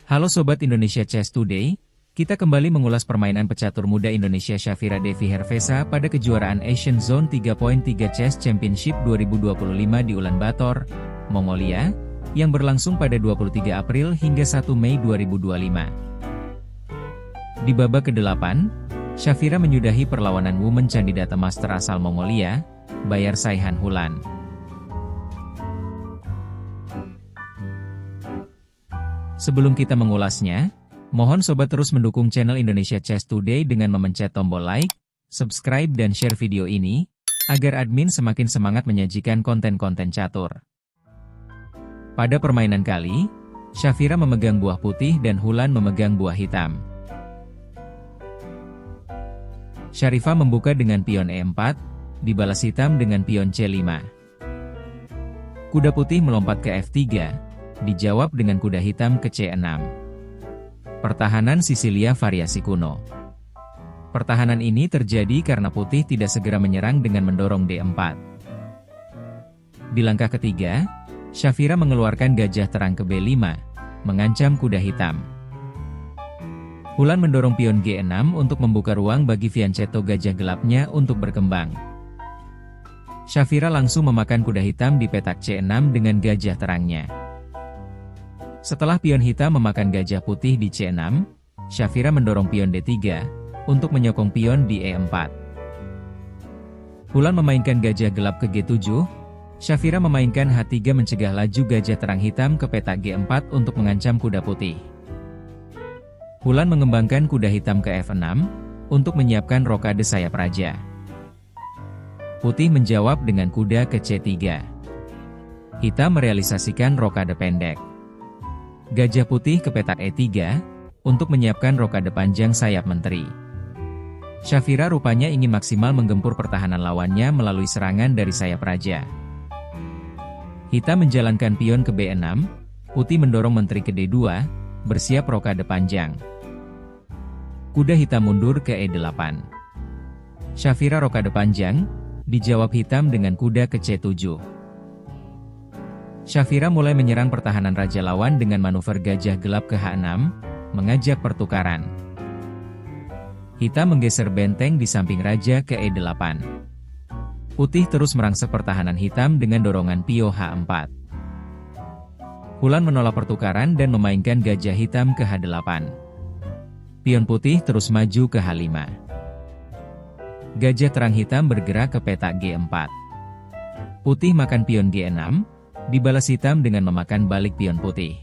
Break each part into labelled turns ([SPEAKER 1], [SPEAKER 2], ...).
[SPEAKER 1] Halo Sobat Indonesia Chess Today, kita kembali mengulas permainan pecatur muda Indonesia Shafira Devi Hervesa pada kejuaraan Asian Zone 3.3 Chess Championship 2025 di Ulaanbaatar, Mongolia, yang berlangsung pada 23 April hingga 1 Mei 2025. Di babak ke-8, Shafira menyudahi perlawanan Women Candidate Master asal Mongolia, Bayar Saihan Hulan. Sebelum kita mengulasnya, mohon Sobat terus mendukung channel Indonesia Chess Today dengan memencet tombol like, subscribe dan share video ini, agar admin semakin semangat menyajikan konten-konten catur. Pada permainan kali, Shafira memegang buah putih dan Hulan memegang buah hitam. Sharifah membuka dengan pion E4, dibalas hitam dengan pion C5. Kuda putih melompat ke F3, dijawab dengan kuda hitam ke C6. Pertahanan Sisilia variasi kuno. Pertahanan ini terjadi karena putih tidak segera menyerang dengan mendorong D4. Di langkah ketiga, Shafira mengeluarkan gajah terang ke B5, mengancam kuda hitam. Hulan mendorong pion G6 untuk membuka ruang bagi fianchetto gajah gelapnya untuk berkembang. Shafira langsung memakan kuda hitam di petak C6 dengan gajah terangnya. Setelah pion hitam memakan gajah putih di C6, Shafira mendorong pion D3, untuk menyokong pion di E4. Hulan memainkan gajah gelap ke G7, Shafira memainkan H3 mencegah laju gajah terang hitam ke petak G4 untuk mengancam kuda putih. Hulan mengembangkan kuda hitam ke F6, untuk menyiapkan rokade sayap raja. Putih menjawab dengan kuda ke C3. Hitam merealisasikan rokade pendek. Gajah putih ke petak E3, untuk menyiapkan rokade panjang sayap menteri. Shafira rupanya ingin maksimal menggempur pertahanan lawannya melalui serangan dari sayap raja. Hitam menjalankan pion ke B6, putih mendorong menteri ke D2, bersiap rokade panjang. Kuda hitam mundur ke E8. Shafira rokade panjang, dijawab hitam dengan kuda ke C7. Shafira mulai menyerang pertahanan raja lawan dengan manuver gajah gelap ke H6, mengajak pertukaran. Hitam menggeser benteng di samping raja ke E8. Putih terus merangsek pertahanan hitam dengan dorongan pio H4. Hulan menolak pertukaran dan memainkan gajah hitam ke H8. Pion putih terus maju ke H5. Gajah terang hitam bergerak ke petak G4. Putih makan pion G6, dibalas hitam dengan memakan balik pion putih.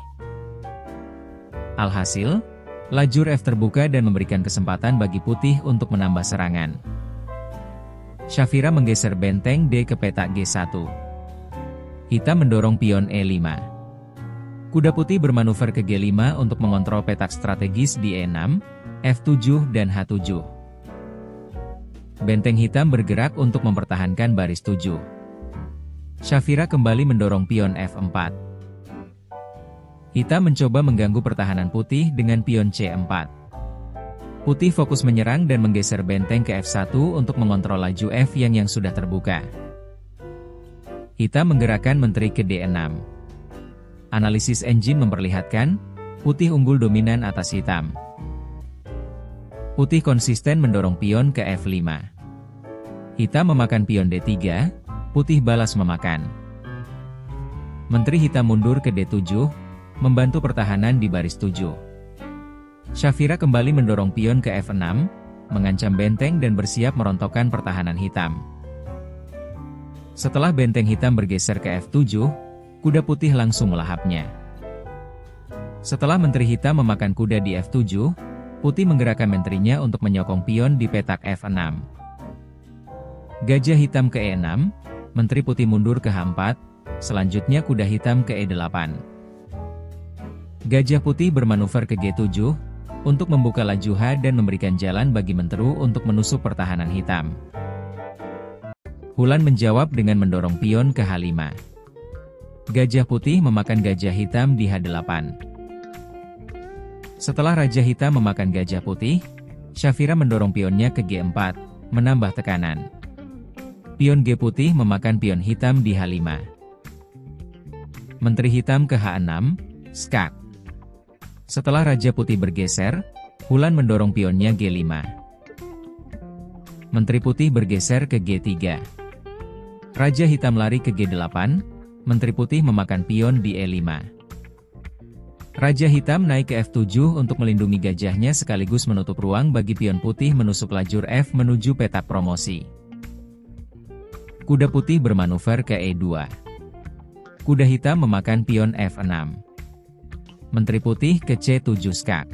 [SPEAKER 1] Alhasil, lajur F terbuka dan memberikan kesempatan bagi putih untuk menambah serangan. Shafira menggeser benteng D ke petak G1. Hitam mendorong pion E5. Kuda putih bermanuver ke G5 untuk mengontrol petak strategis di E6, F7 dan H7. Benteng hitam bergerak untuk mempertahankan baris 7. Shafira kembali mendorong pion F4. Hitam mencoba mengganggu pertahanan putih dengan pion C4. Putih fokus menyerang dan menggeser benteng ke F1 untuk mengontrol laju F yang sudah terbuka. Hitam menggerakkan menteri ke D6. Analisis engine memperlihatkan, putih unggul dominan atas hitam. Putih konsisten mendorong pion ke F5. Hitam memakan pion D3, putih balas memakan. Menteri hitam mundur ke D7, membantu pertahanan di baris 7. Shafira kembali mendorong pion ke F6, mengancam benteng dan bersiap merontokkan pertahanan hitam. Setelah benteng hitam bergeser ke F7, kuda putih langsung melahapnya. Setelah menteri hitam memakan kuda di F7, putih menggerakkan menterinya untuk menyokong pion di petak F6. Gajah hitam ke E6, menteri putih mundur ke H4, selanjutnya kuda hitam ke E8. Gajah putih bermanuver ke G7, untuk membuka laju H dan memberikan jalan bagi menteru untuk menusuk pertahanan hitam. Hulan menjawab dengan mendorong pion ke H5. Gajah putih memakan gajah hitam di H8. Setelah raja hitam memakan gajah putih, Shafira mendorong pionnya ke G4, menambah tekanan. Pion G putih memakan pion hitam di H5. Menteri hitam ke H6, skak. Setelah Raja Putih bergeser, Hulan mendorong pionnya G5. Menteri Putih bergeser ke G3. Raja Hitam lari ke G8, Menteri Putih memakan pion di E5. Raja Hitam naik ke F7 untuk melindungi gajahnya sekaligus menutup ruang bagi pion putih menusuk lajur F menuju petak promosi. Kuda putih bermanuver ke E2. Kuda hitam memakan pion F6. Menteri Putih ke C7 skak.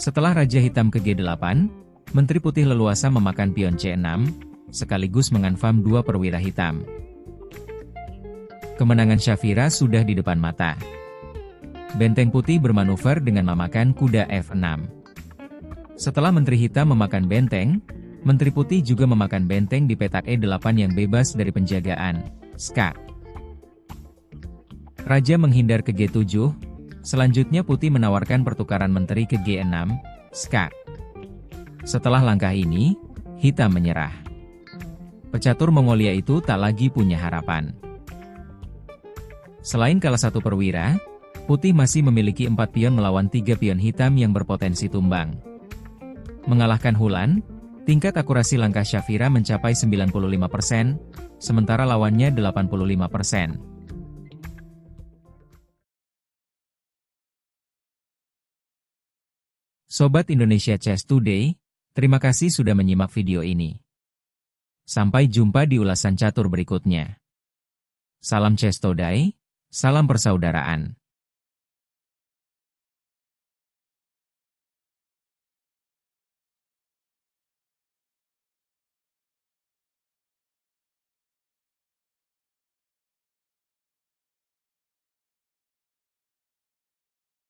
[SPEAKER 1] Setelah Raja Hitam ke G8, Menteri Putih leluasa memakan pion C6, sekaligus menganfam dua perwira hitam. Kemenangan Syafira sudah di depan mata. Benteng Putih bermanuver dengan memakan kuda F6. Setelah Menteri Hitam memakan benteng, Menteri Putih juga memakan benteng di petak E8 yang bebas dari penjagaan, skak. Raja menghindar ke G7, selanjutnya Putih menawarkan pertukaran menteri ke G6, skak. Setelah langkah ini, Hitam menyerah. Pecatur Mongolia itu tak lagi punya harapan. Selain kalah satu perwira, Putih masih memiliki 4 pion melawan 3 pion hitam yang berpotensi tumbang. Mengalahkan Hulan, tingkat akurasi langkah Syafira mencapai 95%, sementara lawannya 85%. Sobat Indonesia Chess Today, terima kasih sudah menyimak video ini. Sampai jumpa di ulasan catur berikutnya. Salam Chess Today, salam persaudaraan.